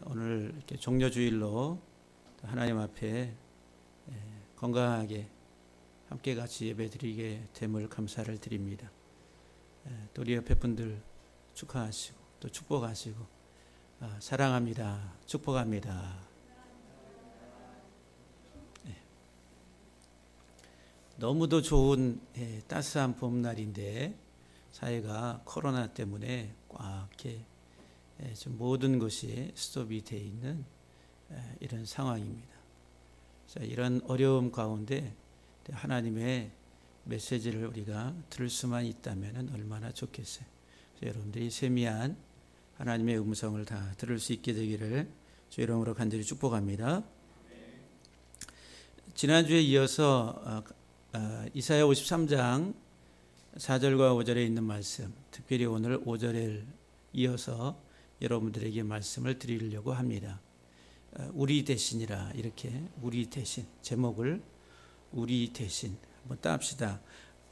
오늘 이렇게 종료주일로 하나님 앞에 건강하게 함께 같이 예배드리게 됨을 감사를 드립니다. 또 우리 옆에 분들 축하하시고 또 축복하시고 사랑합니다. 축복합니다. 너무도 좋은 따스한 봄날인데 사회가 코로나 때문에 꽉 이렇게 지금 모든 것이 스톱이 되어 있는 이런 상황입니다. 이런 어려움 가운데 하나님의 메시지를 우리가 들을 수만 있다면 얼마나 좋겠어요. 여러분들이 세미한 하나님의 음성을 다 들을 수 있게 되기를 주 이름으로 간절히 축복합니다. 지난주에 이어서 이사야 53장 4절과 5절에 있는 말씀, 특별히 오늘 5절을 이어서 여러분들에게 말씀을 드리려고 합니다. 우리 대신이라, 이렇게 우리 대신, 제목을 우리 대신 한번 따합시다.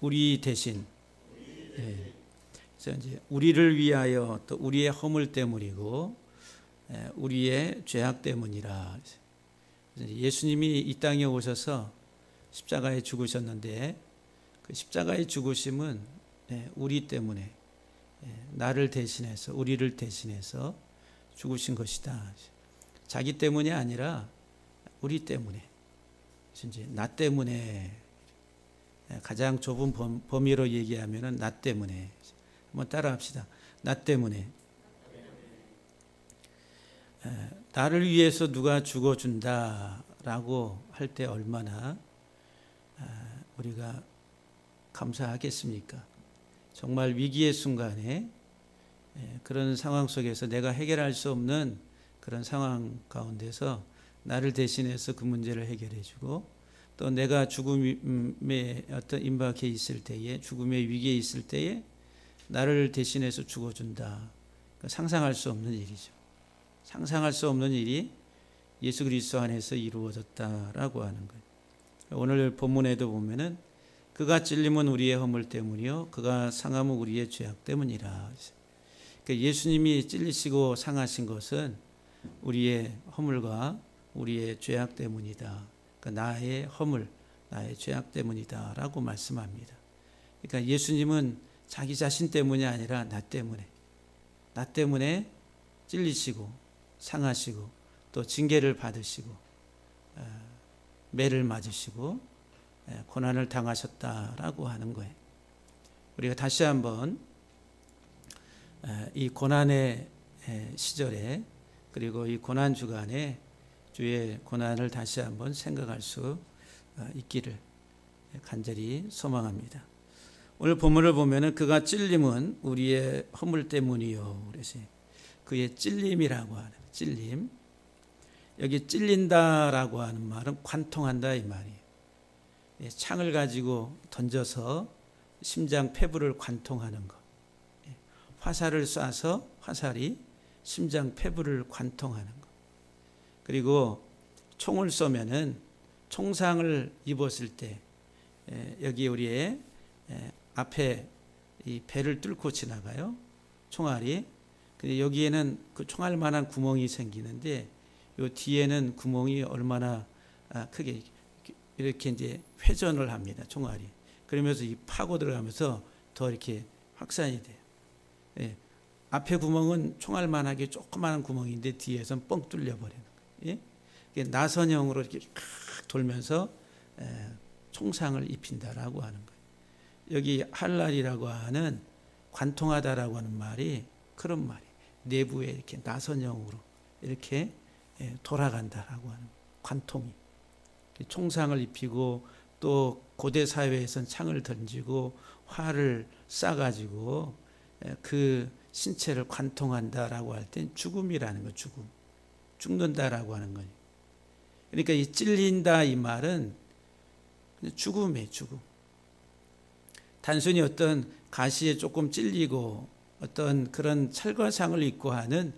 우리 대신. 그래서 이제 우리를 위하여 또 우리의 허물 때문이고 우리의 죄악 때문이라. 예수님이 이 땅에 오셔서 십자가에 죽으셨는데 그 십자가의 죽으심은 우리 때문에, 나를 대신해서, 우리를 대신해서 죽으신 것이다. 자기 때문이 아니라 우리 때문에, 이제 나 때문에, 가장 좁은 범위로 얘기하면은 나 때문에. 한번 따라합시다. 나 때문에. 나를 위해서 누가 죽어준다라고 할 때 얼마나 우리가 감사하겠습니까? 정말 위기의 순간에 그런 상황 속에서 내가 해결할 수 없는 그런 상황 가운데서 나를 대신해서 그 문제를 해결해 주고, 또 내가 죽음의 어떤 임박해 있을 때에, 죽음의 위기에 있을 때에 나를 대신해서 죽어준다. 상상할 수 없는 일이죠. 상상할 수 없는 일이 예수 그리스도 안에서 이루어졌다라고 하는 거예요. 오늘 본문에도 보면은 그가 찔림은 우리의 허물 때문이요 그가 상함은 우리의 죄악 때문이라. 그러니까 예수님이 찔리시고 상하신 것은 우리의 허물과 우리의 죄악 때문이다. 그러니까 나의 허물, 나의 죄악 때문이다 라고 말씀합니다. 그러니까 예수님은 자기 자신 때문이 아니라 나 때문에 찔리시고 상하시고 또 징계를 받으시고 매를 맞으시고 고난을 당하셨다라고 하는 거예요. 우리가 다시 한번 이 고난의 시절에, 그리고 이 고난 주간에 주의 고난을 다시 한번 생각할 수 있기를 간절히 소망합니다. 오늘 본문을 보면은 그가 찔림은 우리의 허물 때문이요. 그래서 그의 찔림이라고 하는, 찔림. 여기 찔린다라고 하는 말은 관통한다 이 말이에요. 창을 가지고 던져서 심장 폐부를 관통하는 것. 화살을 쏴서 화살이 심장 폐부를 관통하는 것. 그리고 총을 쏘면은 총상을 입었을 때 여기 우리의 앞에 이 배를 뚫고 지나가요. 총알이. 근데 여기에는 그 총알만한 구멍이 생기는데 요 뒤에는 구멍이 얼마나 크게 이렇게 이제 회전을 합니다. 총알이. 그러면서 이 파고 들어가면서 더 이렇게 확산이 돼요. 앞에 구멍은 총알만하게 조그마한 구멍인데 뒤에서는 뻥 뚫려 버리는 거예요. 나선형으로 이렇게 돌면서 총상을 입힌다라고 하는 거예요. 여기 할랄이라고 하는 관통하다라고 하는 말이 그런 말이에요. 내부에 이렇게 나선형으로 이렇게 돌아간다라고 하는 관통이. 총상을 입히고 또 고대 사회에서는 창을 던지고 활을 쏴가지고 그 신체를 관통한다라고 할 땐 죽음이라는 거, 죽음. 죽는다라고 하는 거예요. 그러니까 이 찔린다 이 말은 죽음이에요, 죽음. 단순히 어떤 가시에 조금 찔리고 어떤 그런 철거상을 입고 하는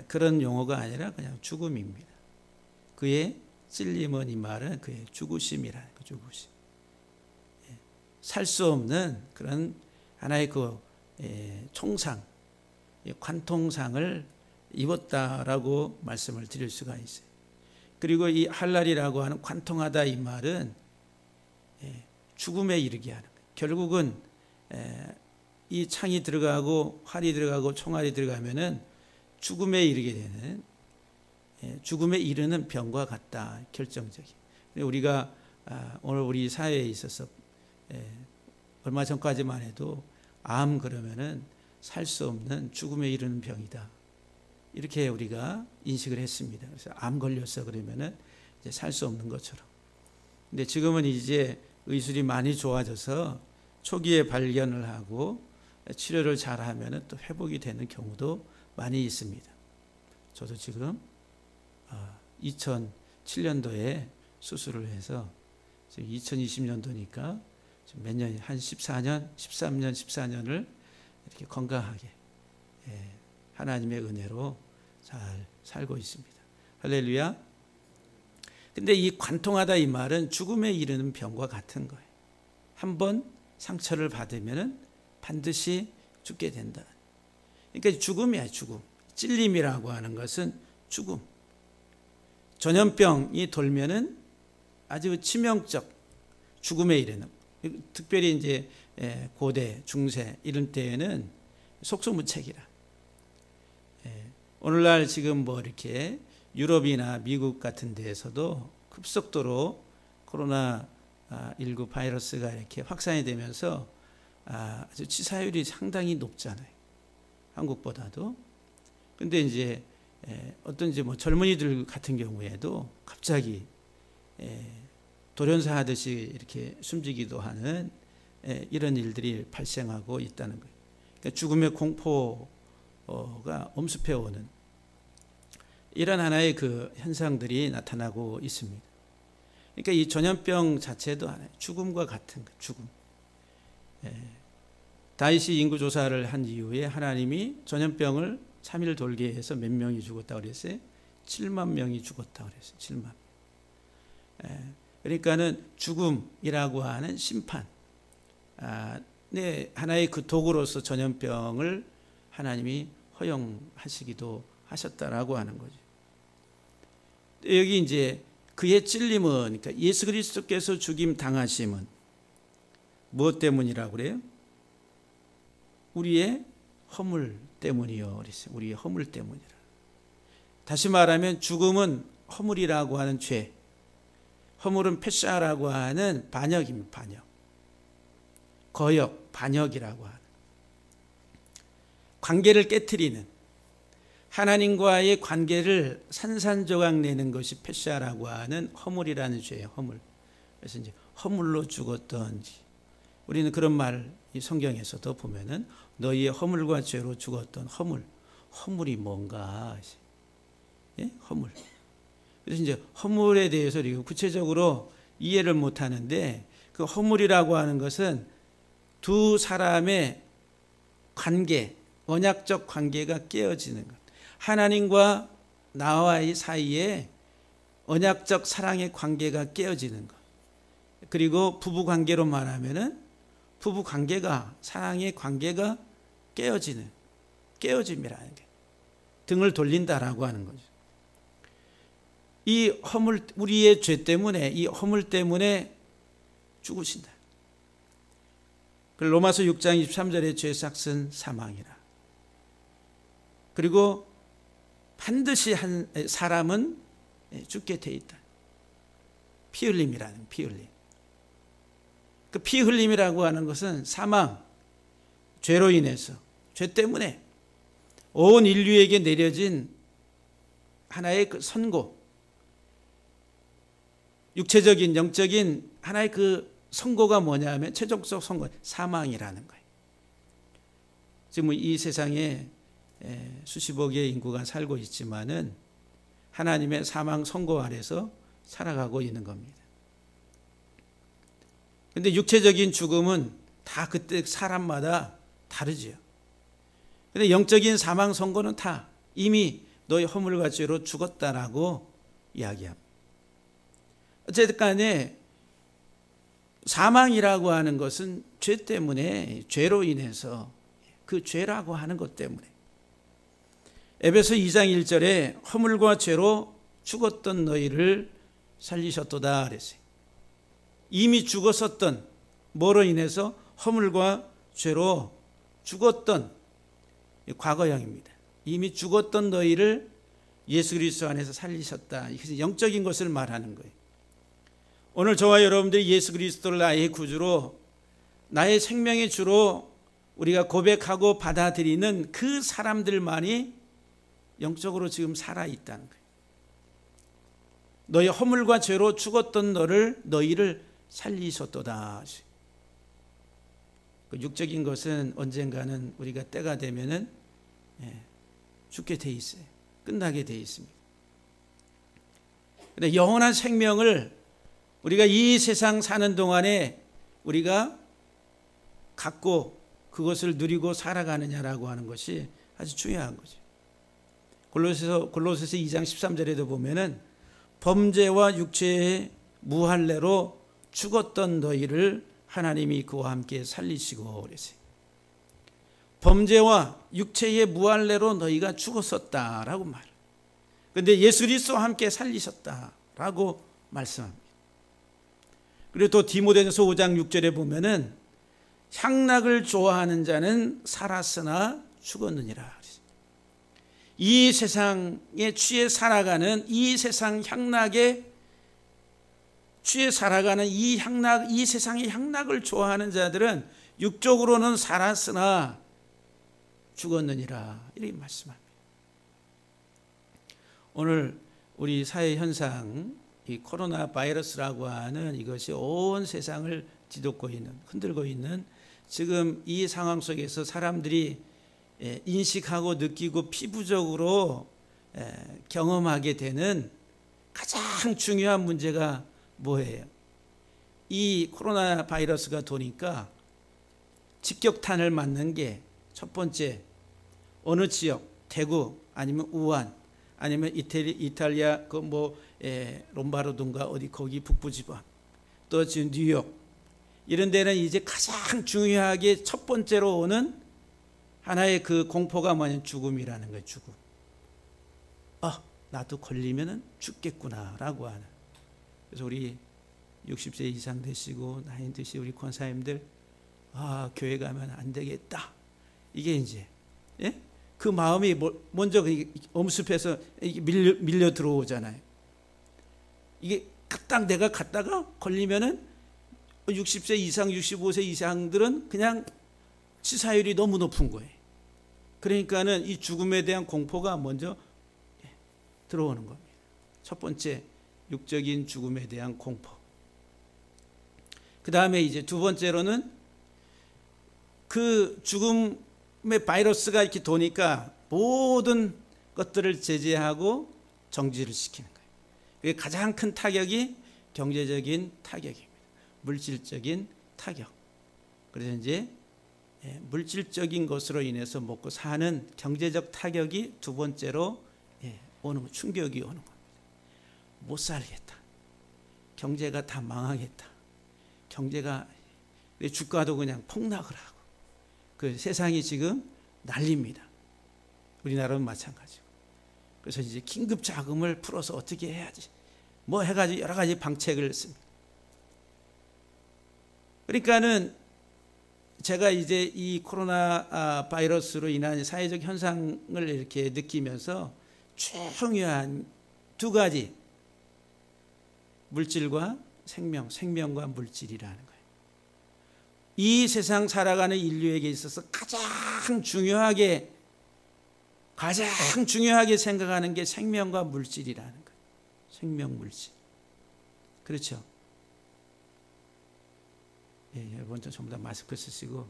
그런 용어가 아니라 그냥 죽음입니다. 그의 찔림은 이 말은 그의 죽으심이라는 거, 죽으심. 살 수 없는 그런 하나의 그 총상, 관통상을 입었다라고 말씀을 드릴 수가 있어요. 그리고 이 할랄이라고 하는 관통하다 이 말은 죽음에 이르게 하는 거예요. 결국은 이 창이 들어가고 활이 들어가고 총알이 들어가면은 죽음에 이르게 되는, 죽음에 이르는 병과 같다. 결정적인. 우리가 오늘 우리 사회에 있어서 얼마 전까지만 해도 암 그러면은 살 수 없는 죽음에 이르는 병이다. 이렇게 우리가 인식을 했습니다. 그래서 암 걸렸어 그러면은 이제 살 수 없는 것처럼. 근데 지금은 이제 의술이 많이 좋아져서 초기에 발견을 하고 치료를 잘 하면은 또 회복이 되는 경우도 많이 있습니다. 저도 지금 2007년도에 수술을 해서 지금 2020년도니까 몇 년이 한 13년, 14년을 이렇게 건강하게 하나님의 은혜로 잘 살고 있습니다. 할렐루야. 근데 이 관통하다 이 말은 죽음에 이르는 병과 같은 거예요. 한번 상처를 받으면은 반드시 죽게 된다. 그러니까 죽음이야, 죽음. 찔림이라고 하는 것은 죽음. 전염병이 돌면은 아주 치명적 죽음에 이르는. 특별히 이제 고대, 중세 이런 때에는 속수무책이라. 오늘날 지금 뭐 이렇게 유럽이나 미국 같은 데에서도 급속도로 코로나19 바이러스가 이렇게 확산이 되면서 아주 치사율이 상당히 높잖아요. 한국보다도. 근데 이제 어떤 이제 뭐 젊은이들 같은 경우에도 갑자기 돌연사 하듯이 이렇게 숨지기도 하는 이런 일들이 발생하고 있다는 거예요. 그러니까 죽음의 공포가 엄습해 오는 이런 하나의 그 현상들이 나타나고 있습니다. 그러니까 이 전염병 자체도 하나의 죽음과 같은 거, 죽음. 다윗이 인구 조사를 한 이후에 하나님이 전염병을 3일 돌게 해서 몇 명이 죽었다고 그랬어요? 7만 명이 죽었다고 그랬어요. 7만. 그러니까는 죽음이라고 하는 심판, 하나의 그 도구로서 전염병을 하나님이 허용하시기도 하셨다라고 하는 거죠. 여기 이제 그의 찔림은, 그러니까 예수 그리스도께서 죽임 당하심은 무엇 때문이라고 그래요? 우리의 허물 때문이요. 그랬어요. 우리의 허물 때문이라. 다시 말하면 죽음은 허물이라고 하는 죄. 허물은 패샤라고 하는 반역입니다. 반역. 거역, 반역이라고 하는. 관계를 깨트리는, 하나님과의 관계를 산산조각 내는 것이 패샤라고 하는 허물이라는 죄예요. 허물. 그래서 이제 허물로 죽었던지, 우리는 그런 말 이 성경에서도 보면은 너희의 허물과 죄로 죽었던 허물. 허물이 뭔가? 예? 허물. 그래서 이제 허물에 대해서 우리가 구체적으로 이해를 못 하는데, 그 허물이라고 하는 것은 두 사람의 관계, 언약적 관계가 깨어지는 것. 하나님과 나와의 사이에 언약적 사랑의 관계가 깨어지는 것. 그리고 부부 관계로 말하면은 부부 관계가, 사랑의 관계가 깨어짐이라는 게 등을 돌린다라고 하는 거죠. 이 허물, 우리의 죄 때문에, 이 허물 때문에 죽으신다. 로마서 6장 23절에 죄의 삭은 사망이라. 그리고 반드시 한 사람은 죽게 돼 있다. 피 흘림이라는, 피 흘림. 그 피 흘림이라고 하는 것은 사망, 죄로 인해서, 죄 때문에 온 인류에게 내려진 하나의 그 선고, 육체적인, 영적인 하나의 그 선고가 뭐냐면 최종적 선고, 사망이라는 거예요. 지금 이 세상에 수십억의 인구가 살고 있지만은 하나님의 사망 선고 아래서 살아가고 있는 겁니다. 근데 육체적인 죽음은 다 그때 사람마다 다르지요. 근데 영적인 사망 선고는 다 이미 너의 허물과 죄로 죽었다라고 이야기합니다. 어쨌든 간에 사망이라고 하는 것은 죄 때문에, 죄로 인해서, 그 죄라고 하는 것 때문에 에베소 2장 1절에 허물과 죄로 죽었던 너희를 살리셨도다 그랬어요. 이미 죽었었던, 뭐로 인해서? 허물과 죄로 죽었던, 과거형입니다. 이미 죽었던 너희를 예수 그리스도 안에서 살리셨다. 이것이 영적인 것을 말하는 거예요. 오늘 저와 여러분들이 예수 그리스도를 나의 구주로, 나의 생명의 주로 우리가 고백하고 받아들이는 그 사람들만이 영적으로 지금 살아있다는 거예요. 너희 허물과 죄로 죽었던 너희를 살리셨도다. 그 육적인 것은 언젠가는 우리가 때가 되면은 죽게 돼 있어요. 끝나게 돼 있습니다. 근데 영원한 생명을 우리가 이 세상 사는 동안에 우리가 갖고 그것을 누리고 살아가느냐라고 하는 것이 아주 중요한 거죠. 골로새서 2장 13절에도 보면은 범죄와 육체의 무할례로 죽었던 너희를 하나님이 그와 함께 살리시고 그랬어요. 범죄와 육체의 무할례로 너희가 죽었었다라고 말해요. 그런데 예수 그리스도와 함께 살리셨다라고 말씀합니다. 그리고 또 디모데전서 5장 6절에 보면은 향락을 좋아하는 자는 살았으나 죽었느니라. 이 세상에 취해 살아가는, 이 세상 향락에 취해 살아가는 이 세상의 향락을 좋아하는 자들은 육적으로는 살았으나 죽었느니라. 이렇게 말씀합니다. 오늘 우리 사회 현상, 이 코로나 바이러스라고 하는 이것이 온 세상을 뒤덮고 있는, 흔들고 있는 지금 이 상황 속에서 사람들이 인식하고 느끼고 피부적으로 경험하게 되는 가장 중요한 문제가 뭐예요? 이 코로나 바이러스가 도니까 직격탄을 맞는 게 첫 번째, 어느 지역, 대구 아니면 우한 아니면 이탈리아 롬바르도인가 어디 거기 북부 지방, 또 지금 뉴욕, 이런 데는 이제 가장 중요하게 첫 번째로 오는 하나의 그 공포가 뭐냐면 죽음이라는 거예요. 죽음. 나도 걸리면은 죽겠구나라고 하는. 그래서 우리 60세 이상 되시고 나이 드신 우리 권사님들, 교회 가면 안 되겠다. 이게 이제 그 마음이 먼저 엄습해서 밀려 들어오잖아요. 이게 딱 내가 갔다가 걸리면은 60세 이상, 65세 이상들은 그냥 치사율이 너무 높은 거예요. 그러니까는 이 죽음에 대한 공포가 먼저 들어오는 겁니다. 첫 번째, 육적인 죽음에 대한 공포. 그 다음에 이제 두 번째로는 그 죽음의 바이러스가 이렇게 도니까 모든 것들을 제재하고 정지를 시키는 거예요. 그게 가장 큰 타격이 경제적인 타격입니다. 물질적인 타격. 그래서 이제 물질적인 것으로 인해서 먹고 사는 경제적 타격이 두 번째로 오는 거, 충격이 오는 겁니다. 못 살겠다. 경제가 다 망하겠다. 경제가, 주가도 그냥 폭락을 하고. 그 세상이 지금 난립니다. 우리나라는 마찬가지고. 그래서 이제 긴급 자금을 풀어서 어떻게 해야지, 뭐 해가지고 여러 가지 방책을 씁니다. 그러니까는 제가 이제 이 코로나 바이러스로 인한 사회적 현상을 이렇게 느끼면서 중요한 두 가지, 물질과 생명, 생명과 물질이라는 거예요. 이 세상 살아가는 인류에게 있어서 가장 중요하게 생각하는 게 생명과 물질이라는 거예요. 생명, 물질. 그렇죠? 여러분 전부 다 마스크 쓰시고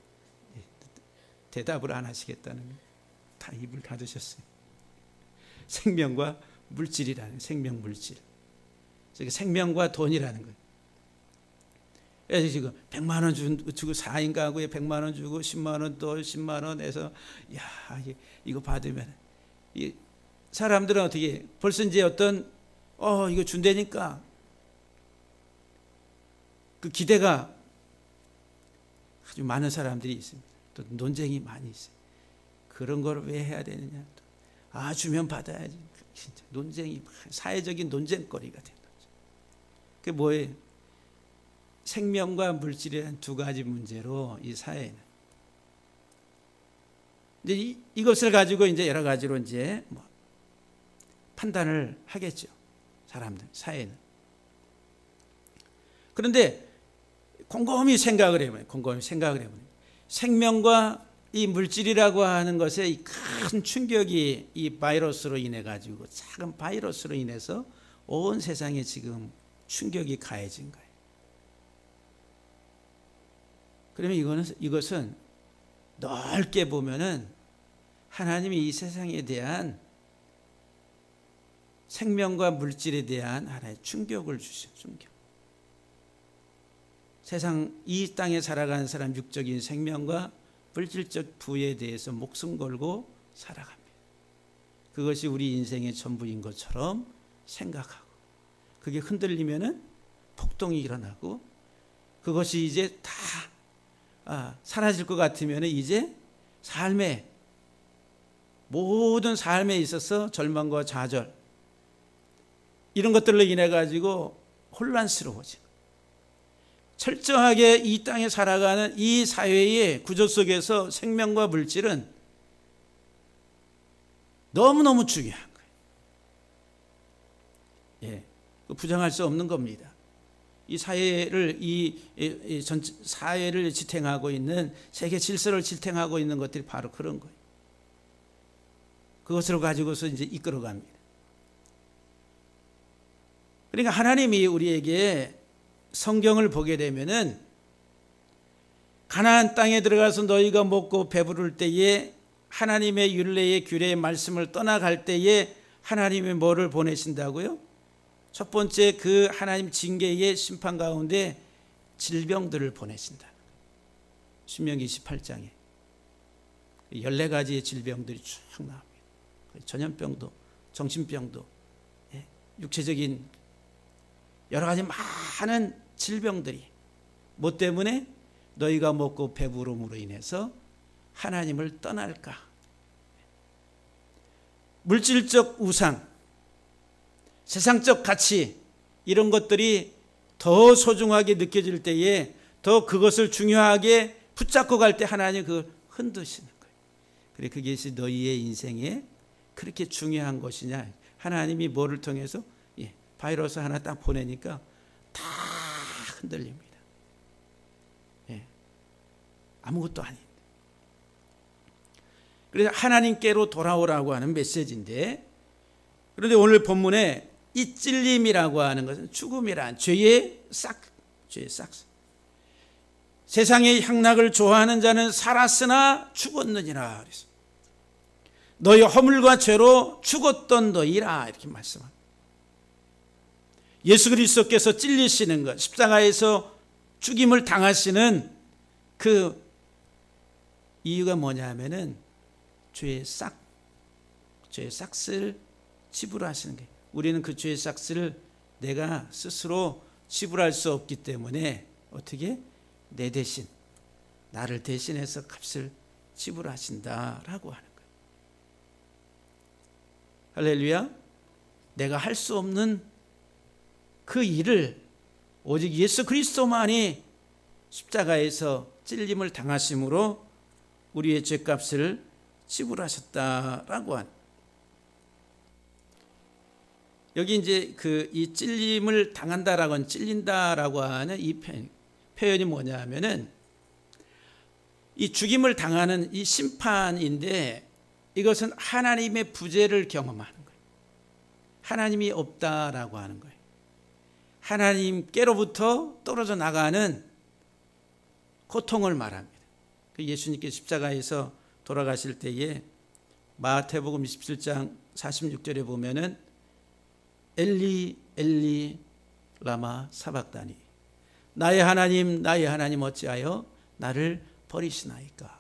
대답을 안 하시겠다는, 다 입을 닫으셨어요. 생명과 물질이라는, 생명, 물질. 생명과 돈이라는 거예요. 그래서 지금 100만 원 주고 4인 가구에 100만 원 주고 10만 원 또 10만 원 해서 이거 받으면 이 사람들은 어떻게 벌써 이제 어떤 이거 준다니까 그 기대가 아주 많은 사람들이 있습니다. 또 논쟁이 많이 있어요. 그런 걸 왜 해야 되느냐, 주면 받아야지. 진짜 논쟁이 사회적인 논쟁거리가 된 거죠. 그게 뭐예요? 생명과 물질이라는 두 가지 문제로 이 사회는 이제 이것을 가지고 이제 여러 가지로 이제 뭐 판단을 하겠죠. 사람들, 사회는. 그런데 곰곰이 생각을 해보면, 생명과 이 물질이라고 하는 것에 이 큰 충격이 이 바이러스로 인해 가지고, 작은 바이러스로 인해서 온 세상에 지금 충격이 가해진 거예요. 그러면 이것은 넓게 보면은 하나님이 이 세상에 대한 생명과 물질에 대한 하나의 충격을 주신 충격. 세상 이 땅에 살아가는 사람 육적인 생명과 물질적 부에 대해서 목숨 걸고 살아갑니다. 그것이 우리 인생의 전부인 것처럼 생각하고, 그게 흔들리면은 폭동이 일어나고, 그것이 이제 다 사라질 것 같으면 이제 모든 삶에 있어서 절망과 좌절, 이런 것들로 인해 가지고 혼란스러워진, 철저하게 이 땅에 살아가는 이 사회의 구조 속에서 생명과 물질은 너무너무 중요한 거예요. 예, 부정할 수 없는 겁니다. 이 사회를 사회를 지탱하고 있는, 세계 질서를 지탱하고 있는 것들이 바로 그런 거예요. 그것을 가지고서 이제 이끌어갑니다. 그러니까 하나님이 우리에게 성경을 보게 되면은, 가나안 땅에 들어가서 너희가 먹고 배부를 때에 하나님의 율례의 규례의 말씀을 떠나갈 때에 하나님이 뭐를 보내신다고요? 첫 번째, 그 하나님 징계의 심판 가운데 질병들을 보내신다. 신명기 28장에 14가지의 질병들이 쭉 나옵니다. 전염병도, 정신병도, 육체적인 여러 가지 많은 질병들이 뭐 때문에? 너희가 먹고 배부름으로 인해서 하나님을 떠날까? 물질적 우상, 세상적 가치, 이런 것들이 더 소중하게 느껴질 때에, 더 그것을 중요하게 붙잡고 갈 때 하나님 그걸 흔드시는 거예요. 그래, 그것이 너희의 인생에 그렇게 중요한 것이냐? 하나님이 뭐를 통해서? 바이러스 하나 딱 보내니까 다 흔들립니다. 아무것도 아닌데. 그래서 하나님께로 돌아오라고 하는 메시지인데, 그런데 오늘 본문에 이 찔림이라고 하는 것은 죽음이란 죄의 싹. 세상의 향락을 좋아하는 자는 살았으나 죽었느니라. 그래서 너희 허물과 죄로 죽었던 너희라, 이렇게 말씀합니다. 예수 그리스도께서 찔리시는 것, 십자가에서 죽임을 당하시는 그 이유가 뭐냐 하면은 죄의 싹을 지불하시는 거예요. 우리는 그 죄의 싹을 내가 스스로 지불할 수 없기 때문에 어떻게? 내 대신, 나를 대신해서 값을 지불하신다라고 하는 거예요. 할렐루야. 내가 할 수 없는 그 일을 오직 예수 그리스도만이 십자가에서 찔림을 당하심으로 우리의 죄값을 지불하셨다라고 하는. 여기 이제 이 찔림을 당한다라고 하는, 찔린다라고 하는 이 표현이 뭐냐 하면은, 이 죽임을 당하는 이 심판인데, 이것은 하나님의 부재를 경험하는 거예요. 하나님이 없다라고 하는 거예요. 하나님께로부터 떨어져 나가는 고통을 말합니다. 예수님께 십자가에서 돌아가실 때에 마태복음 27장 46절에 보면은 엘리 엘리 라마 사박다니, 나의 하나님 어찌하여 나를 버리시나이까.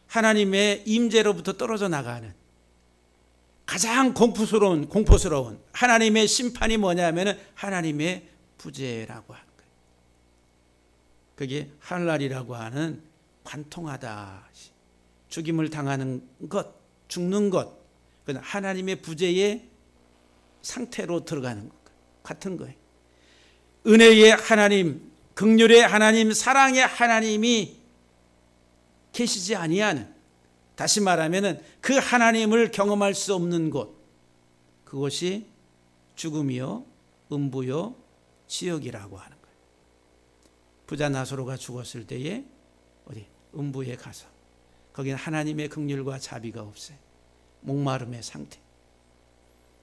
하나님의 임재로부터 떨어져 나가는 가장 공포스러운 하나님의 심판이 뭐냐면은 하나님의 부재라고 하는 거예요. 그게 하늘날이라고 하는 관통하다, 죽임을 당하는 것, 죽는 것, 그건 하나님의 부재의 상태로 들어가는 것 같은 거예요. 은혜의 하나님, 긍휼의 하나님, 사랑의 하나님이 계시지 아니하는, 다시 말하면 그 하나님을 경험할 수 없는 곳, 그것이 죽음이요 음부요 지옥이라고 하는 거예요. 부자 나사로가 죽었을 때에 어디 음부에 가서 거기는 하나님의 긍휼과 자비가 없어요. 목마름의 상태.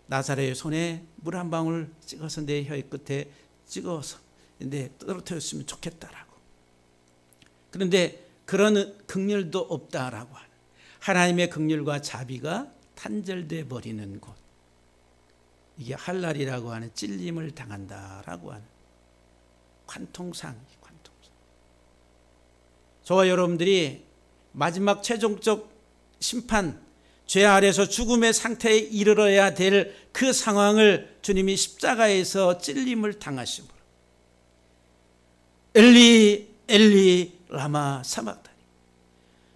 나사로의 손에 물 한 방울 찍어서 내 혀의 끝에 찍어서 내 떨어뜨렸으면 좋겠다라고. 그런데 그런 긍휼도 없다라고 하는, 하나님의 긍휼과 자비가 단절돼 버리는 곳, 이게 할랄이라고 하는 찔림을 당한다라고 하는 관통상. 저와 여러분들이 마지막 최종적 심판, 죄 아래서 죽음의 상태에 이르러야 될 그 상황을 주님이 십자가에서 찔림을 당하심으로 엘리 엘리 라마 사박다니,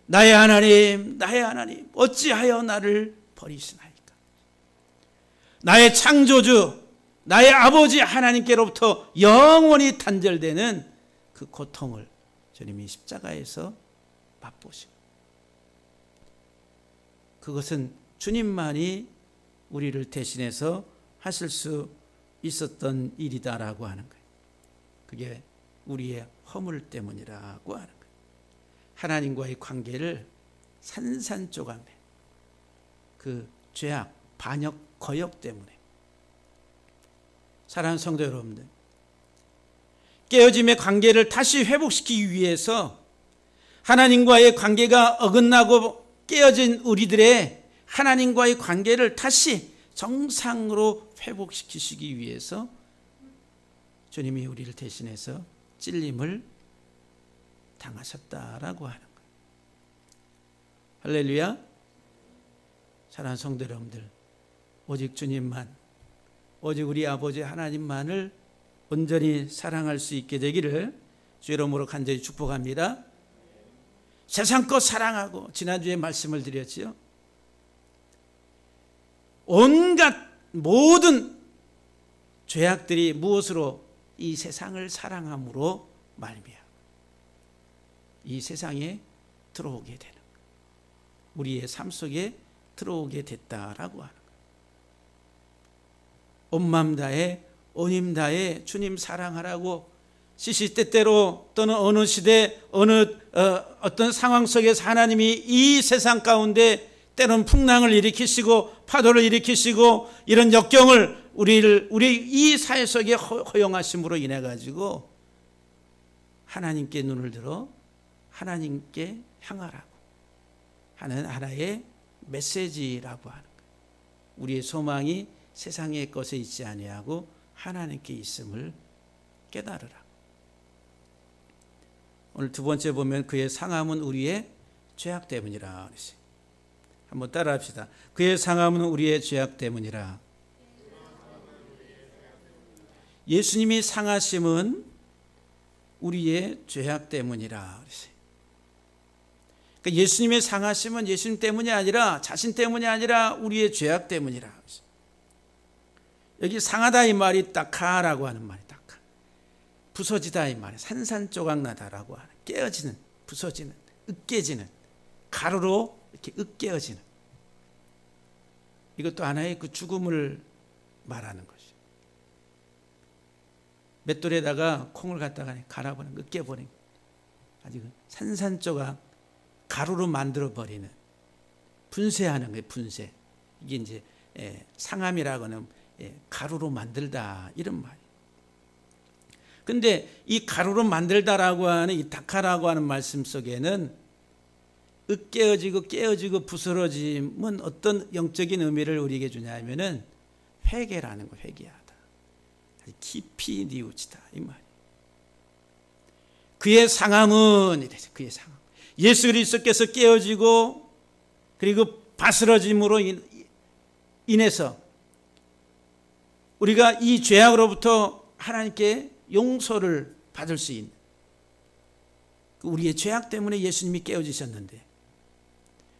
나의 하나님 나의 하나님 어찌하여 나를 버리시나이까. 나의 창조주 나의 아버지 하나님께로부터 영원히 단절되는 그 고통을 주님이 십자가에서 맛보시고, 그것은 주님만이 우리를 대신해서 하실 수 있었던 일이다라고 하는 거예요. 그게 우리의 허물 때문이라고 하는 거예요. 하나님과의 관계를 산산조각내 그 죄악, 반역, 거역 때문에. 사랑하는 성도 여러분들, 깨어짐의 관계를 다시 회복시키기 위해서 하나님과의 관계가 어긋나고 깨어진 우리들의 하나님과의 관계를 다시 정상으로 회복시키시기 위해서 주님이 우리를 대신해서 찔림을 당하셨다라고 하는 거예요. 할렐루야. 사랑하는 성도 여러분들, 오직 주님만, 오직 우리 아버지 하나님만을 온전히 사랑할 수 있게 되기를 주 이름으로 간절히 축복합니다. 세상껏 사랑하고, 지난주에 말씀을 드렸지요. 온갖 모든 죄악들이 무엇으로 이 세상을 사랑함으로 말미암아 이 세상에 들어오게 되는, 우리의 삶 속에 들어오게 됐다라고 하는 거예요. 온 마음 다해 온 힘 다해 주님 사랑하라고 시시때때로 또는 어느 시대 어느 어떤 상황 속에서 하나님이 이 세상 가운데 때로는 풍랑을 일으키시고 파도를 일으키시고 이런 역경을 우리 이 사회 속에 허용하심으로 인해 가지고 하나님께 눈을 들어 하나님께 향하라고 하는 하나의 메시지라고 하는 거예요. 우리의 소망이 세상의 것에 있지 아니하고 하나님께 있음을 깨달으라. 오늘 두 번째 보면 그의 상함은 우리의 죄악 때문이라 그랬어요. 한번 따라합시다. 그의 상함은 우리의 죄악 때문이라. 예수님이 상하심은 우리의 죄악 때문이라 그랬어요. 그러니까 예수님의 상하심은 예수님 때문이 아니라, 자신 때문이 아니라 우리의 죄악 때문이라 그랬어요. 여기 상하다 이 말이 딱하라고 하는 말이, 딱하, 부서지다 이 말이 산산조각나다라고 하는, 깨어지는, 부서지는, 으깨지는, 가루로 이렇게 으깨어지는, 이것도 하나의 그 죽음을 말하는 것이죠. 맷돌에다가 콩을 갖다가 갈아버리는, 으깨버리는, 아주 산산조각 가루로 만들어버리는, 분쇄하는 거예요. 분쇄. 이게 이제 상함이라고는 가루로 만들다 이런 말이에요. 그런데 이 가루로 만들다라고 하는 이 다카라고 하는 말씀 속에는 으깨어지고 깨어지고 부스러짐은 어떤 영적인 의미를 우리에게 주냐면은 회개라는 거, 회개하다, 깊이 뉘우치다 이 말이에요. 그의 상함은 이래서 그의 상함, 예수 그리스도께서 깨어지고 그리고 바스러짐으로 인해서 우리가 이 죄악으로부터 하나님께 용서를 받을 수 있는, 우리의 죄악 때문에 예수님이 깨어지셨는데,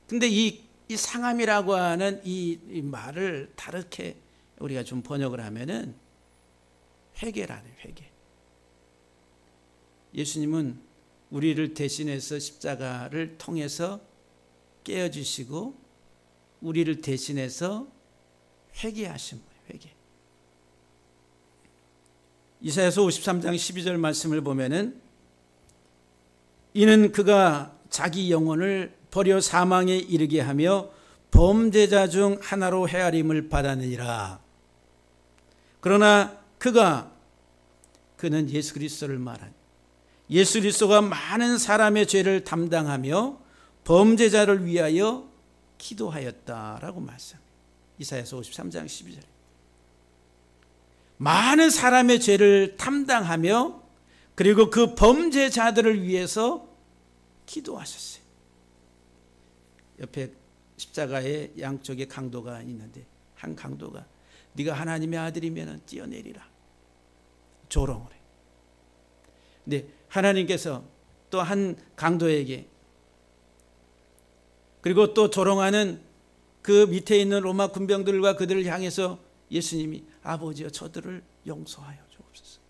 근데 이 이 상함이라고 하는 이 말을 다르게 우리가 좀 번역을 하면은 회개라는 회개. 예수님은 우리를 대신해서 십자가를 통해서 깨어주시고 우리를 대신해서 회개하신 거예요. 회개. 이사야서 53장 12절 말씀을 보면은 이는 그가 자기 영혼을 버려 사망에 이르게 하며 범죄자 중 하나로 헤아림을 받았느니라. 그러나 그는 예수 그리스도를 말하니 예수 그리스도가 많은 사람의 죄를 담당하며 범죄자를 위하여 기도하였다라고 말씀합니다. 이사야서 53장 12절. 많은 사람의 죄를 담당하며 그리고 그 범죄자들을 위해서 기도하셨어요. 옆에 십자가의 양쪽에 강도가 있는데 한 강도가 네가 하나님의 아들이면 뛰어내리라 조롱을 해. 근데 하나님께서 또 한 강도에게 그리고 또 조롱하는 그 밑에 있는 로마 군병들과 그들을 향해서 예수님이 아버지여 저들을 용서하여 주옵소서.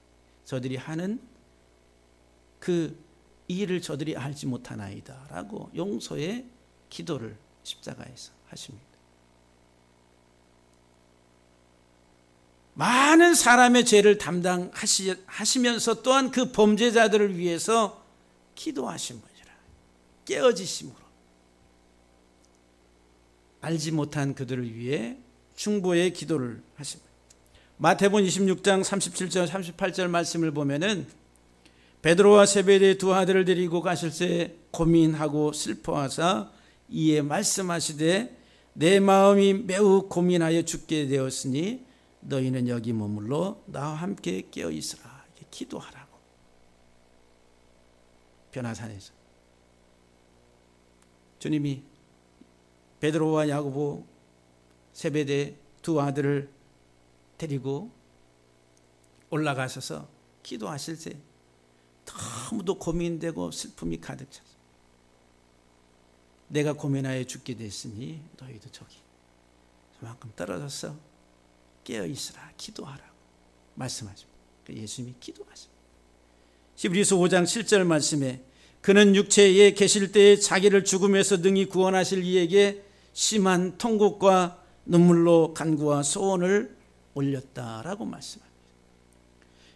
저들이 하는 그 일을 저들이 알지 못하나이다 라고 용서의 기도를 십자가에서 하십니다. 많은 사람의 죄를 담당하시면서 또한 그 범죄자들을 위해서 기도하신 분이라. 깨어지심으로 알지 못한 그들을 위해 중보의 기도를 하십니다. 마태복음 26장 37절 38절 말씀을 보면은 베드로와 세베대의 두 아들을 데리고 가실 때 고민하고 슬퍼하사 이에 말씀하시되 내 마음이 매우 고민하여 죽게 되었으니 너희는 여기 머물러 나와 함께 깨어 있으라. 기도하라고. 변화산에서 주님이 베드로와 야고보 세베대 두 아들을 데리고 올라가셔서 기도하실 때 너무도 고민되고 슬픔이 가득 차서 내가 고민하여 죽게 됐으니 너희도 저기 그만큼 떨어져서 깨어있으라 기도하라고 말씀하십니다. 예수님이 기도하십니다. 히브리서 5장 7절 말씀에 그는 육체에 계실 때에 자기를 죽음에서 능히 구원하실 이에게 심한 통곡과 눈물로 간구와 소원을 올렸다라고 말씀합니다.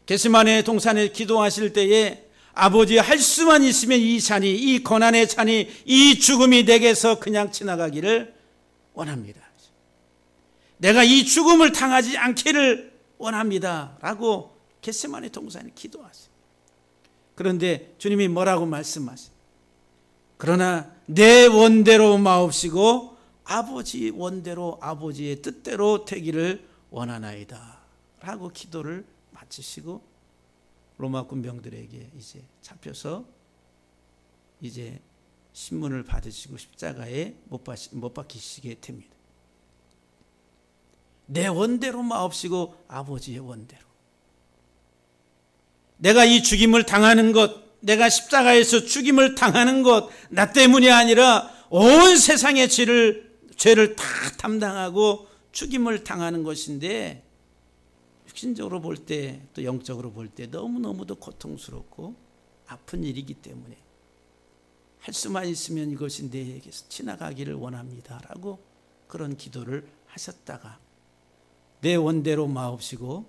겟세마네 동산에 기도하실 때에 아버지 할 수만 있으면 이 잔이 이 고난의 잔이 이 죽음이 내게서 그냥 지나가기를 원합니다. 내가 이 죽음을 당하지 않기를 원합니다 라고 겟세마네 동산에 기도하세요. 그런데 주님이 뭐라고 말씀하세요? 그러나 내 원대로 마옵시고 아버지 원대로 아버지의 뜻대로 되기를 원하나이다 라고 기도를 마치시고 로마 군병들에게 이제 잡혀서 이제 신문을 받으시고 십자가에 못 박히시게 됩니다. 내 원대로 마옵시고 아버지의 원대로. 내가 이 죽임을 당하는 것, 내가 십자가에서 죽임을 당하는 것, 나 때문이 아니라 온 세상의 죄를 다 담당하고 죽임을 당하는 것인데 육신적으로 볼 때 또 영적으로 볼 때 너무너무도 고통스럽고 아픈 일이기 때문에 할 수만 있으면 이것이 내게서 지나가기를 원합니다 라고 그런 기도를 하셨다가 내 원대로 마옵시고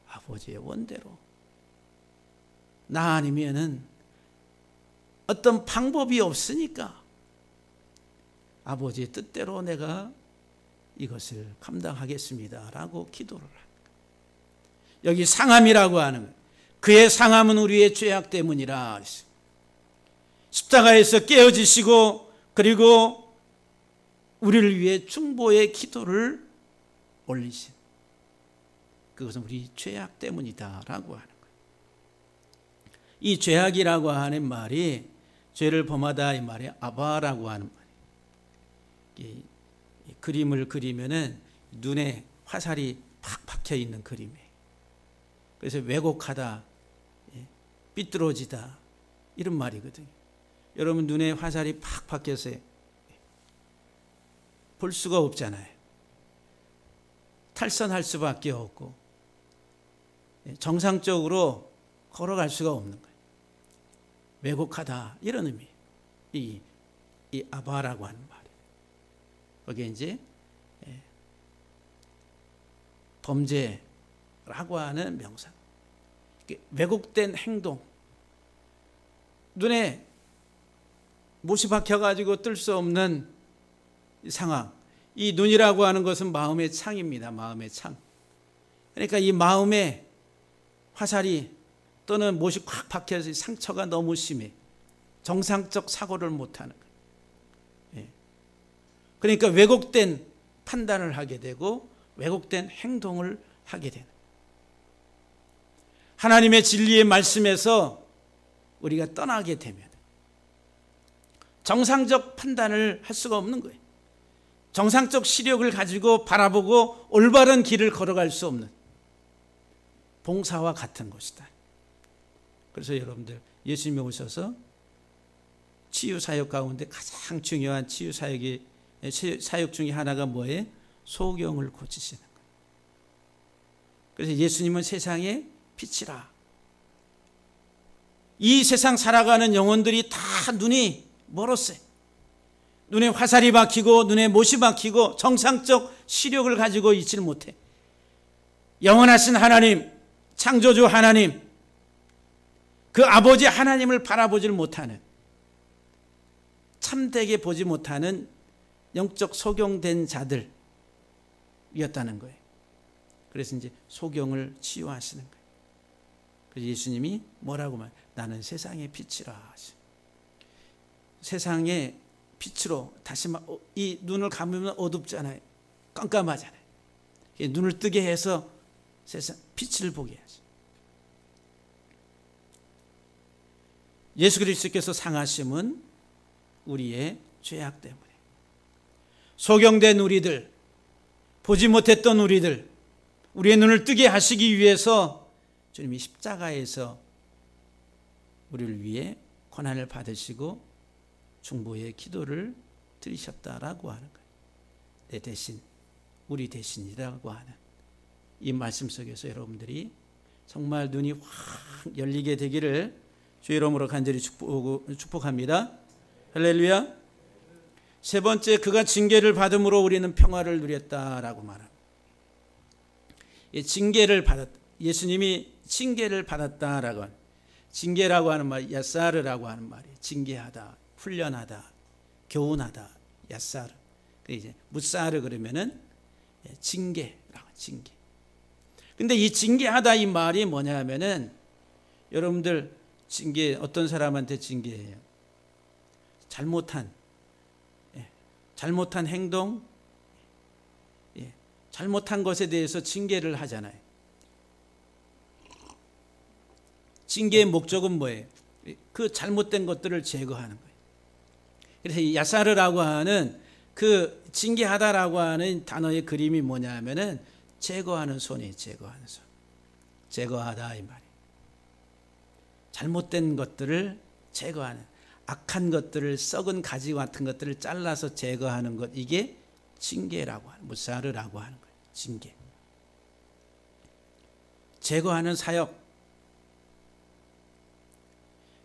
아버지의 원대로. 나 아니면은 어떤 방법이 없으니까 아버지의 뜻대로 내가 이것을 감당하겠습니다 라고 기도를 합니다. 여기 상함이라고 하는 거예요. 그의 상함은 우리의 죄악 때문이라. 십자가에서 깨어지시고 그리고 우리를 위해 중보의 기도를 올리신 그것은 우리 죄악 때문이다라고 하는 거예요. 이 죄악이라고 하는 말이 죄를 범하다 이 말이 아바라고 하는 말이에요. 이 그림을 그리면은 눈에 화살이 팍 박혀 있는 그림이에요. 그래서 왜곡하다, 삐뚤어지다 이런 말이거든요. 여러분 눈에 화살이 팍 박혀서 볼 수가 없잖아요. 탈선할 수밖에 없고 정상적으로 걸어갈 수가 없는 거예요. 왜곡하다 이런 의미. 이 아바라고 하는 말이에요. 거기에 이제 범죄라고 하는 명사. 왜곡된 행동. 눈에 못이 박혀가지고 뜰 수 없는 상황. 이 눈이라고 하는 것은 마음의 창입니다. 마음의 창. 그러니까 이 마음에 화살이 또는 못이 꽉 박혀서 상처가 너무 심해. 정상적 사고를 못하는 거예요. 그러니까 왜곡된 판단을 하게 되고 왜곡된 행동을 하게 되는 거예요. 하나님의 진리의 말씀에서 우리가 떠나게 되면 정상적 판단을 할 수가 없는 거예요. 정상적 시력을 가지고 바라보고 올바른 길을 걸어갈 수 없는 봉사와 같은 것이다. 그래서 여러분들 예수님이 오셔서 치유사역 가운데 가장 중요한 사역 중에 하나가 뭐예요? 소경을 고치시는 거예요. 그래서 예수님은 세상의 빛이라. 이 세상 살아가는 영혼들이 다 눈이 멀었어요. 눈에 화살이 박히고 눈에 못이 박히고 정상적 시력을 가지고 있지를 못해. 영원하신 하나님, 창조주 하나님, 그 아버지 하나님을 바라보질 못하는, 참되게 보지 못하는 영적 소경된 자들이었다는 거예요. 그래서 이제 소경을 치유하시는 거예요. 그래서 예수님이 뭐라고 말? 나는 세상의 빛이라. 세상의 빛으로 다시 이 눈을 감으면 어둡잖아요. 깜깜하잖아요. 눈을 뜨게 해서 세상 빛을 보게 하죠. 예수 그리스도께서 상하심은 우리의 죄악 때문에 소경된 우리들, 보지 못했던 우리들, 우리의 눈을 뜨게 하시기 위해서 주님이 십자가에서 우리를 위해 고난을 받으시고 중보의 기도를 드리셨다라고 하는 거예요. 내 대신, 우리 대신이라고 하는 이 말씀 속에서 여러분들이 정말 눈이 확 열리게 되기를 주의 이름으로 간절히 축복합니다. 할렐루야. 세 번째, 그가 징계를 받음으로 우리는 평화를 누렸다라고 말합니다. 징계를 받았다. 예수님이 징계를 받았다라고 하는, 징계라고 하는 말, 야사르라고 하는 말이에요. 징계하다, 훈련하다, 교훈하다, 야사르. 이제 무사르 그러면은 징계라고, 징계. 근데 이 징계하다 이 말이 뭐냐 하면은 여러분들 징계, 어떤 사람한테 징계해요? 잘못한 행동, 잘못한 것에 대해서 징계를 하잖아요. 징계의 목적은 뭐예요? 그 잘못된 것들을 제거하는 거예요. 그래서 이 야사르라고 하는 그 징계하다라고 하는 단어의 그림이 뭐냐 하면은 제거하는 손이에요. 제거하는 손. 제거하다 이 말이에요. 잘못된 것들을 제거하는, 악한 것들을, 썩은 가지 같은 것들을 잘라서 제거하는 것, 이게 징계라고 하는, 무사르라고 하는 거예요. 징계. 제거하는 사역.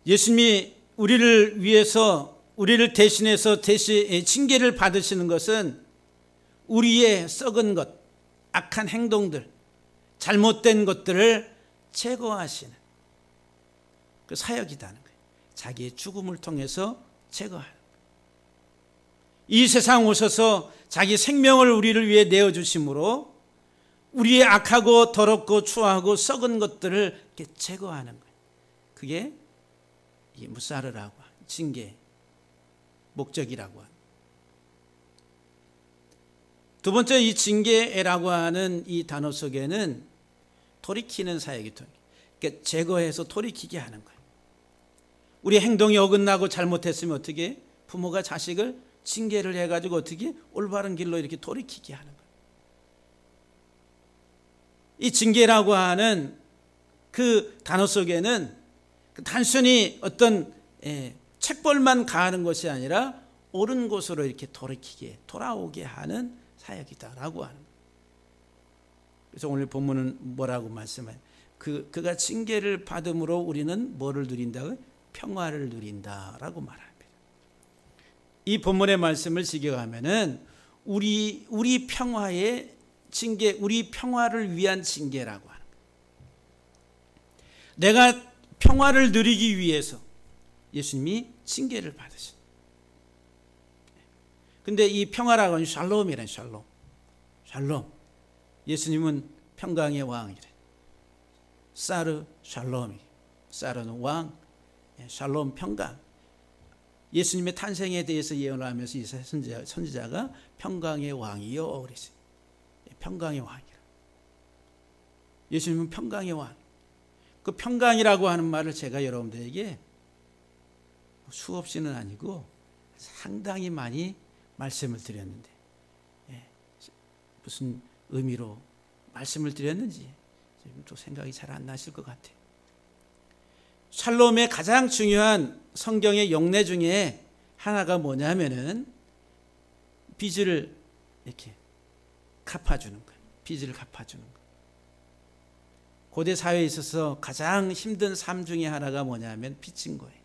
예수님이 우리를 위해서, 우리를 대신해서 징계를 받으시는 것은 우리의 썩은 것, 악한 행동들, 잘못된 것들을 제거하시는 그 사역이라는 거예요. 자기의 죽음을 통해서 제거하는 거예요. 이 세상 오셔서 자기 생명을 우리를 위해 내어주심으로 우리의 악하고 더럽고 추하고 썩은 것들을 이렇게 제거하는 거예요. 그게 이 무사르라고 하는 징계 목적이라고 하는. 두 번째, 이 징계라고 하는 이 단어 속에는 돌이키는 사역이 들어요. 그러니까 제거해서 돌이키게 하는 거예요. 우리 행동이 어긋나고 잘못했으면 어떻게? 부모가 자식을 징계를 해가지고 어떻게? 올바른 길로 이렇게 돌이키게 하는 거예요. 이 징계라고 하는 그 단어 속에는 단순히 어떤 책벌만 가하는 것이 아니라 옳은 곳으로 이렇게 돌아오게 하는 사역이다라고 하는 거예요. 그래서 오늘 본문은 뭐라고 말씀해요? 그가 징계를 받음으로 우리는 뭐를 누린다고요? 평화를 누린다라고 말합니다. 이 본문의 말씀을 직역하면은 우리 평화의 징계, 우리 평화를 위한 징계라고 하는 거예요. 내가 평화를 누리기 위해서 예수님이 징계를 받으신. 근데 이 평화라고 하는 샬롬이란 샬롬. 예수님은 평강의 왕이래. 사르 샬롬이. 사르는 왕, 샬롬 평강. 예수님의 탄생에 대해서 예언을 하면서 이 선지자가 평강의 왕이요 그랬어요. 평강의 왕이라. 예수님은 평강의 왕. 그 평강이라고 하는 말을 제가 여러분들에게 수없이는 아니고 상당히 많이 말씀을 드렸는데 무슨 의미로 말씀을 드렸는지 지금 또 생각이 잘 안 나실 것 같아요. 샬롬의 가장 중요한 성경의 용례 중에 하나가 뭐냐면은 빚을 이렇게 갚아주는 거예요. 빚을 갚아주는 거예요. 고대 사회에 있어서 가장 힘든 삶 중에 하나가 뭐냐면 빚진 거예요.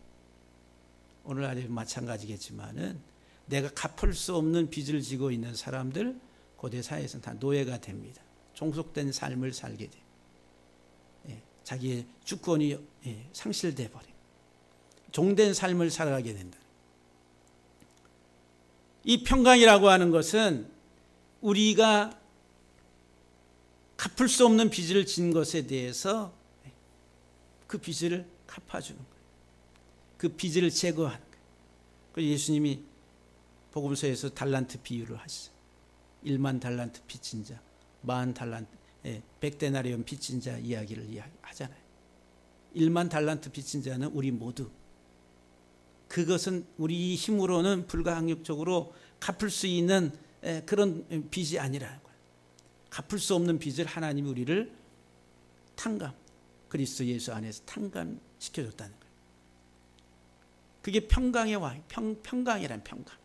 오늘날에도 마찬가지겠지만은 내가 갚을 수 없는 빚을 지고 있는 사람들 고대 사회에서는 다 노예가 됩니다. 종속된 삶을 살게 돼요. 자기의 주권이 상실돼 버려요. 종된 삶을 살아가게 된다. 이 평강이라고 하는 것은 우리가 갚을 수 없는 빚을 진 것에 대해서 그 빚을 갚아주는 거예요. 그 빚을 제거하는 거예요. 그래서 예수님이 복음서에서 달란트 비유를 하시죠. 1만 달란트 빚진 자, 10,000 달란트, 100데나리온 빚진 자 이야기를 하잖아요. 1만 달란트 빚진 자는 우리 모두. 그것은 우리 힘으로는 불가항력적으로 갚을 수 있는 그런 빚이 아니라는 거예요. 갚을 수 없는 빚을 하나님이 우리를 그리스도 예수 안에서 탕감시켜줬다는 거예요. 그게 평강의 왕, 평강이란 평강.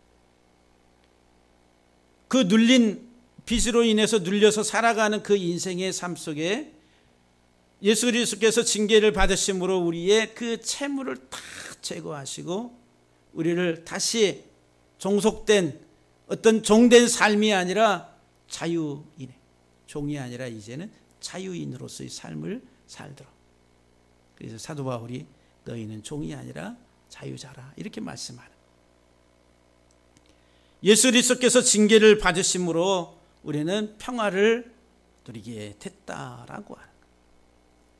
그 눌린 빚으로 인해서 눌려서 살아가는 그 인생의 삶 속에 예수 그리스도께서 징계를 받으심으로 우리의 그 채무를 다 제거하시고 우리를 다시 종속된 어떤 종된 삶이 아니라 자유인, 종이 아니라 이제는 자유인으로서의 삶을 살도록. 그래서 사도 바울이 너희는 종이 아니라 자유자라 이렇게 말씀하는. 예수 그리스도께서 징계를 받으심으로 우리는 평화를 누리게 됐다라고 하는 거예요.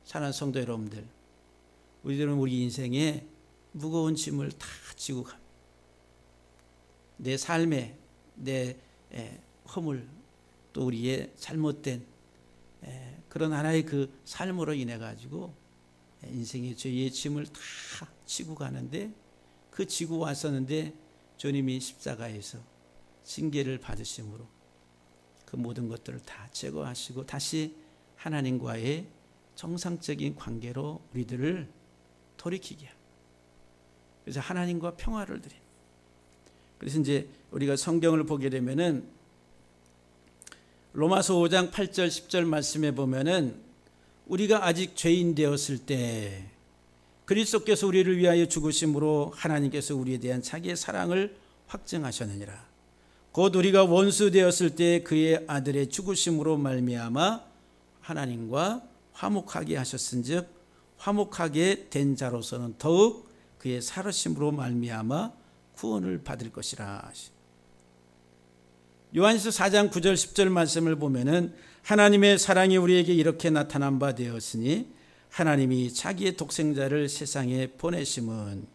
사랑하는 성도 여러분들, 우리들은 우리 인생에 무거운 짐을 다 지고 갑니다. 내 삶에 내 허물 또 우리의 잘못된 그런 하나의 그 삶으로 인해 가지고 인생의 죄의 짐을 다 지고 가는데 그 지고 왔었는데 주님이 십자가에서 징계를 받으심으로 그 모든 것들을 다 제거하시고 다시 하나님과의 정상적인 관계로 우리들을 돌이키게 합니다. 그래서 하나님과 평화를 드립니다. 그래서 이제 우리가 성경을 보게 되면은 로마서 5장 8절 10절 말씀에 보면은 우리가 아직 죄인 되었을 때 그리스도께서 우리를 위하여 죽으심으로 하나님께서 우리에 대한 자기의 사랑을 확증하셨느니라. 곧 우리가 원수 되었을 때 그의 아들의 죽으심으로 말미암아 하나님과 화목하게 하셨은즉 화목하게 된 자로서는 더욱 그의 살으심으로 말미암아 구원을 받을 것이라. 요한일서 4장 9절 10절 말씀을 보면은 하나님의 사랑이 우리에게 이렇게 나타난 바 되었으니 하나님이 자기의 독생자를 세상에 보내심은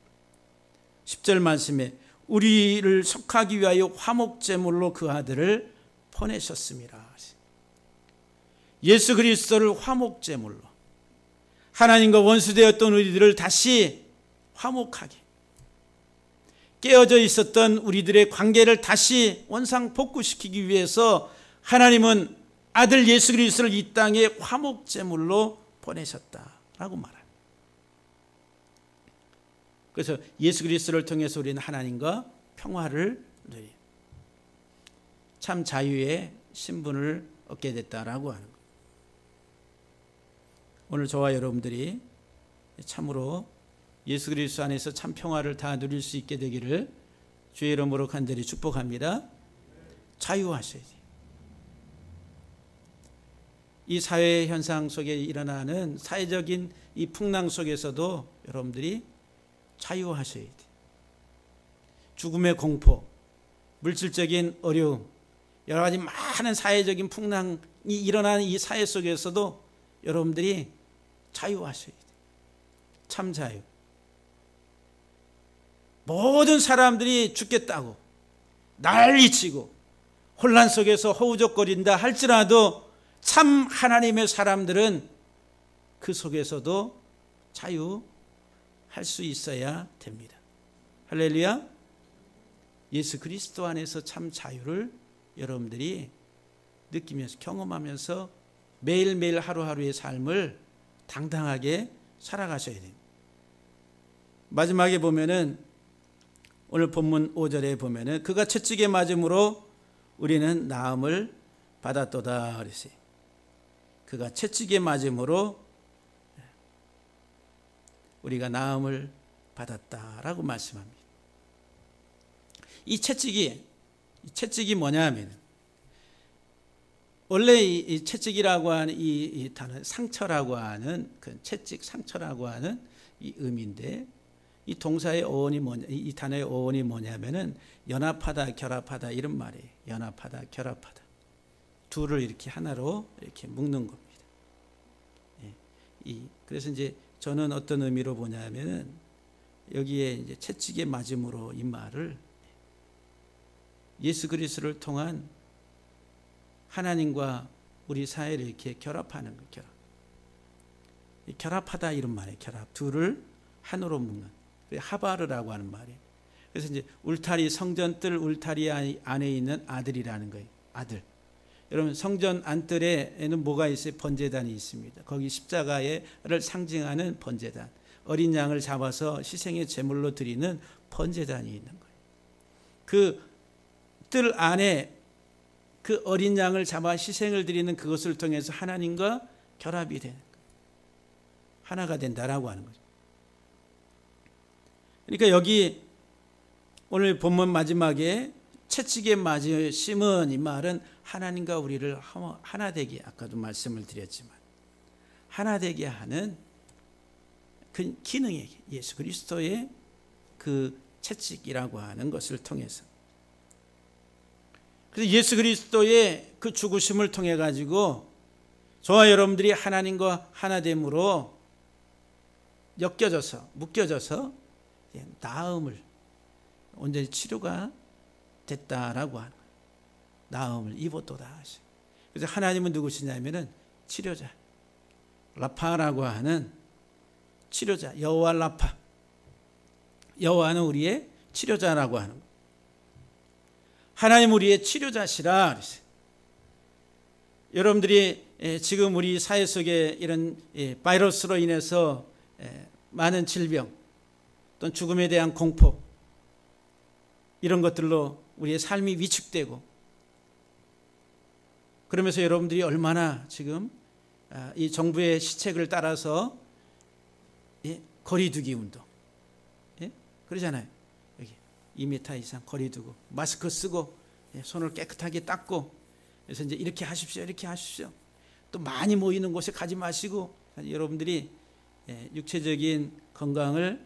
10절 말씀에 우리를 속하기 위하여 화목제물로 그 아들을 보내셨습니다. 예수 그리스도를 화목제물로 하나님과 원수되었던 우리들을 다시 화목하게 깨어져 있었던 우리들의 관계를 다시 원상복구시키기 위해서 하나님은 아들 예수 그리스도를 이 땅에 화목제물로 보내셨다라고 말합니다. 그래서 예수 그리스도를 통해서 우리는 하나님과 평화를 누려 참 자유의 신분을 얻게 됐다라고 하는 거예요. 오늘 저와 여러분들이 참으로 예수 그리스도 안에서 참 평화를 다 누릴 수 있게 되기를 주의 이름으로 간절히 축복합니다. 자유하셔야 돼요. 이 사회 현상 속에 일어나는 사회적인 이 풍랑 속에서도 여러분들이 자유하셔야 돼요. 죽음의 공포, 물질적인 어려움, 여러 가지 많은 사회적인 풍랑이 일어나는 이 사회 속에서도 여러분들이 자유하셔야 돼요. 참 자유. 모든 사람들이 죽겠다고 난리치고 혼란 속에서 허우적거린다 할지라도 참 하나님의 사람들은 그 속에서도 자유할 수 있어야 됩니다. 할렐루야. 예수 그리스도 안에서 참 자유를 여러분들이 느끼면서 경험하면서 매일매일 하루하루의 삶을 당당하게 살아가셔야 됩니다. 마지막에 보면은 오늘 본문 5절에 보면은 그가 채찍에 맞음으로 우리는 나음을 받았도다 그랬어요. 그가 채찍에 맞음으로 우리가 나음을 받았다라고 말씀합니다. 이 채찍이 뭐냐 하면 원래 이 채찍이라고 하는 이 단어 상처라고 하는 그 채찍 상처라고 하는 이 의미인데 이 동사의 어원이 뭐냐, 이 단어의 어원이 뭐냐면은 연합하다, 결합하다 이런 말이에요. 연합하다, 결합하다. 둘을 이렇게 하나로 이렇게 묶는 겁니다. 그래서 이제 저는 어떤 의미로 보냐면은 여기에 이제 채찍에 맞음으로 이 말을 예수 그리스도를 통한 하나님과 우리 사회를 이렇게 결합하는 거, 결합하다 이런 말이에요. 결합. 둘을 하나로 묶는. 하바르라고 하는 말이에요. 그래서 이제 울타리 성전 뜰 울타리 안에 있는 아들이라는 거예요. 아들. 여러분 성전 안뜰에는 뭐가 있어요? 번제단이 있습니다. 거기 십자가를 상징하는 번제단. 어린 양을 잡아서 희생의 제물로 드리는 번제단이 있는 거예요. 그 뜰 안에 그 어린 양을 잡아 희생을 드리는 그것을 통해서 하나님과 결합이 되는 거예요. 하나가 된다라고 하는 거죠. 그러니까 여기 오늘 본문 마지막에 채찍에 맞으심은 이 말은 하나님과 우리를 하나 되게 아까도 말씀을 드렸지만 하나 되게 하는 그 기능이 예수 그리스도의 그 채찍이라고 하는 것을 통해서 그래서 예수 그리스도의 그 죽으심을 통해 가지고 저와 여러분들이 하나님과 하나됨으로 묶여져서 나음을 온전히 치료가 됐다라고 하는 거예요. 나음을 입었도다 하셔. 그래서 하나님은 누구시냐면은 치료자, 라파라고 하는 치료자, 여호와 라파. 여호와는 우리의 치료자라고 하는 거예요. 하나님 우리의 치료자시라 그랬어요. 여러분들이 지금 우리 사회 속에 이런 바이러스로 인해서 많은 질병 또는 죽음에 대한 공포 이런 것들로 우리의 삶이 위축되고 그러면서 여러분들이 얼마나 지금 이 정부의 시책을 따라서 거리두기 운동 그러잖아요. 여기 2m 이상 거리두고 마스크 쓰고 손을 깨끗하게 닦고 그래서 이제 이렇게 하십시오. 또 많이 모이는 곳에 가지 마시고 여러분들이 육체적인 건강을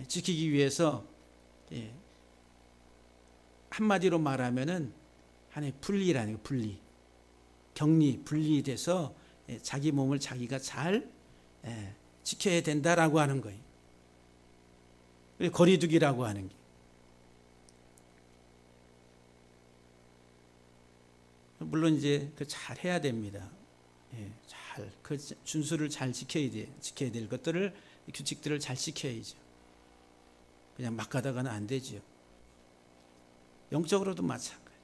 지키기 위해서 한마디로 말하면은 하나의 분리라는 거, 분리, 격리, 분리돼서 자기 몸을 자기가 잘 지켜야 된다라고 하는 거예요. 거리두기라고 하는 게. 물론 이제 그 잘 해야 됩니다. 잘 그 준수를 잘 지켜야 될 것들을 규칙들을 잘 지켜야죠. 그냥 막 가다가는 안 되죠. 영적으로도 마찬가지.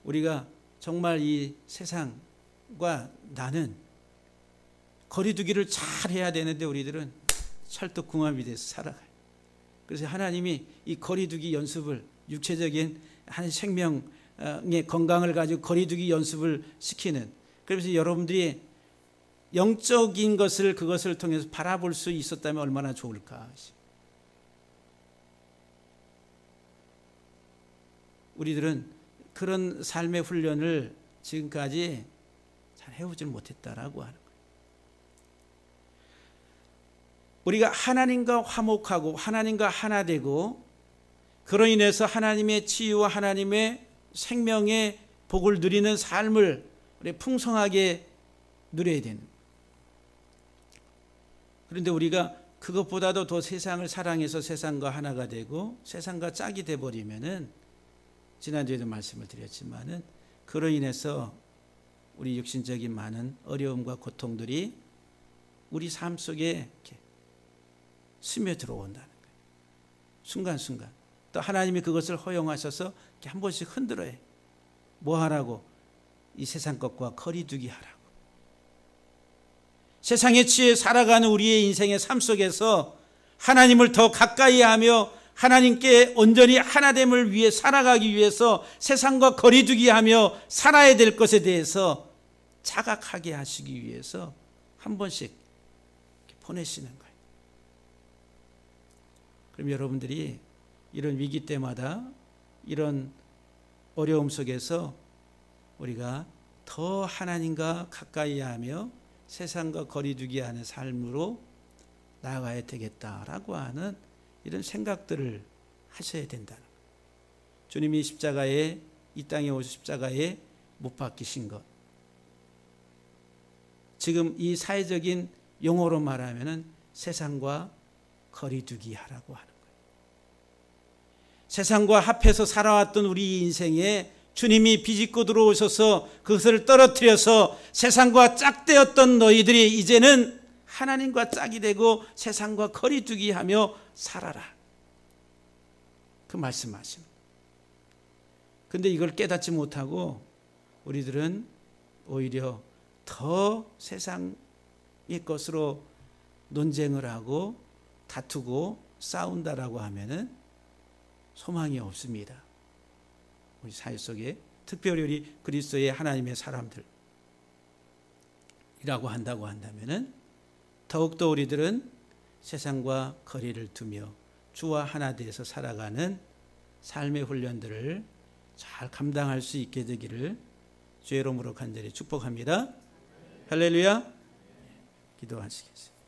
우리가 정말 이 세상과 나는 거리두기를 잘 해야 되는데 우리들은 찰떡궁합이 돼서 살아가요. 그래서 하나님이 이 거리두기 연습을, 육체적인 한 생명의 건강을 가지고 거리두기 연습을 시키는, 그래서 여러분들이 영적인 것을 그것을 통해서 바라볼 수 있었다면 얼마나 좋을까. 우리들은 그런 삶의 훈련을 지금까지 잘 해오질 못했다라고 하는 거예요. 우리가 하나님과 화목하고 하나님과 하나 되고, 그로 인해서 하나님의 치유와 하나님의 생명의 복을 누리는 삶을 우리 풍성하게 누려야 되는. 그런데 우리가 그것보다도 더 세상을 사랑해서 세상과 하나가 되고 세상과 짝이 돼버리면은, 지난주에도 말씀을 드렸지만은, 그로 인해서 우리 육신적인 많은 어려움과 고통들이 우리 삶 속에 이렇게 스며들어온다는 거예요. 순간순간. 또 하나님이 그것을 허용하셔서 이렇게 한 번씩 흔들어요. 뭐 하라고? 이 세상 것과 거리두기 하라고. 세상에 취해 살아가는 우리의 인생의 삶 속에서 하나님을 더 가까이 하며 하나님께 온전히 하나됨을 위해 살아가기 위해서 세상과 거리두기 하며 살아야 될 것에 대해서 자각하게 하시기 위해서 한 번씩 보내시는 거예요. 그럼 여러분들이 이런 위기 때마다, 이런 어려움 속에서 우리가 더 하나님과 가까이 하며 세상과 거리두기 하는 삶으로 나아가야 되겠다라고 하는 이런 생각들을 하셔야 된다는 거예요. 주님이 십자가에, 이 땅에 오셔 십자가에 못 박히신 것, 지금 이 사회적인 용어로 말하면은 세상과 거리두기 하라고 하는 거예요. 세상과 합해서 살아왔던 우리 인생에 주님이 비집고 들어오셔서 그것을 떨어뜨려서 세상과 짝되었던 너희들이 이제는 하나님과 짝이 되고 세상과 거리두기 하며 살아라. 그 말씀하십니다. 근데 이걸 깨닫지 못하고 우리들은 오히려 더 세상의 것으로 논쟁을 하고 다투고 싸운다라고 하면은 소망이 없습니다. 우리 사회 속에, 특별히 우리 그리스도의 하나님의 사람들이라고 한다고 한다면은 더욱더 우리들은 세상과 거리를 두며 주와 하나 되어서 살아가는 삶의 훈련들을 잘 감당할 수 있게 되기를 주의 이름으로 간절히 축복합니다. 할렐루야. 기도하시겠습니다.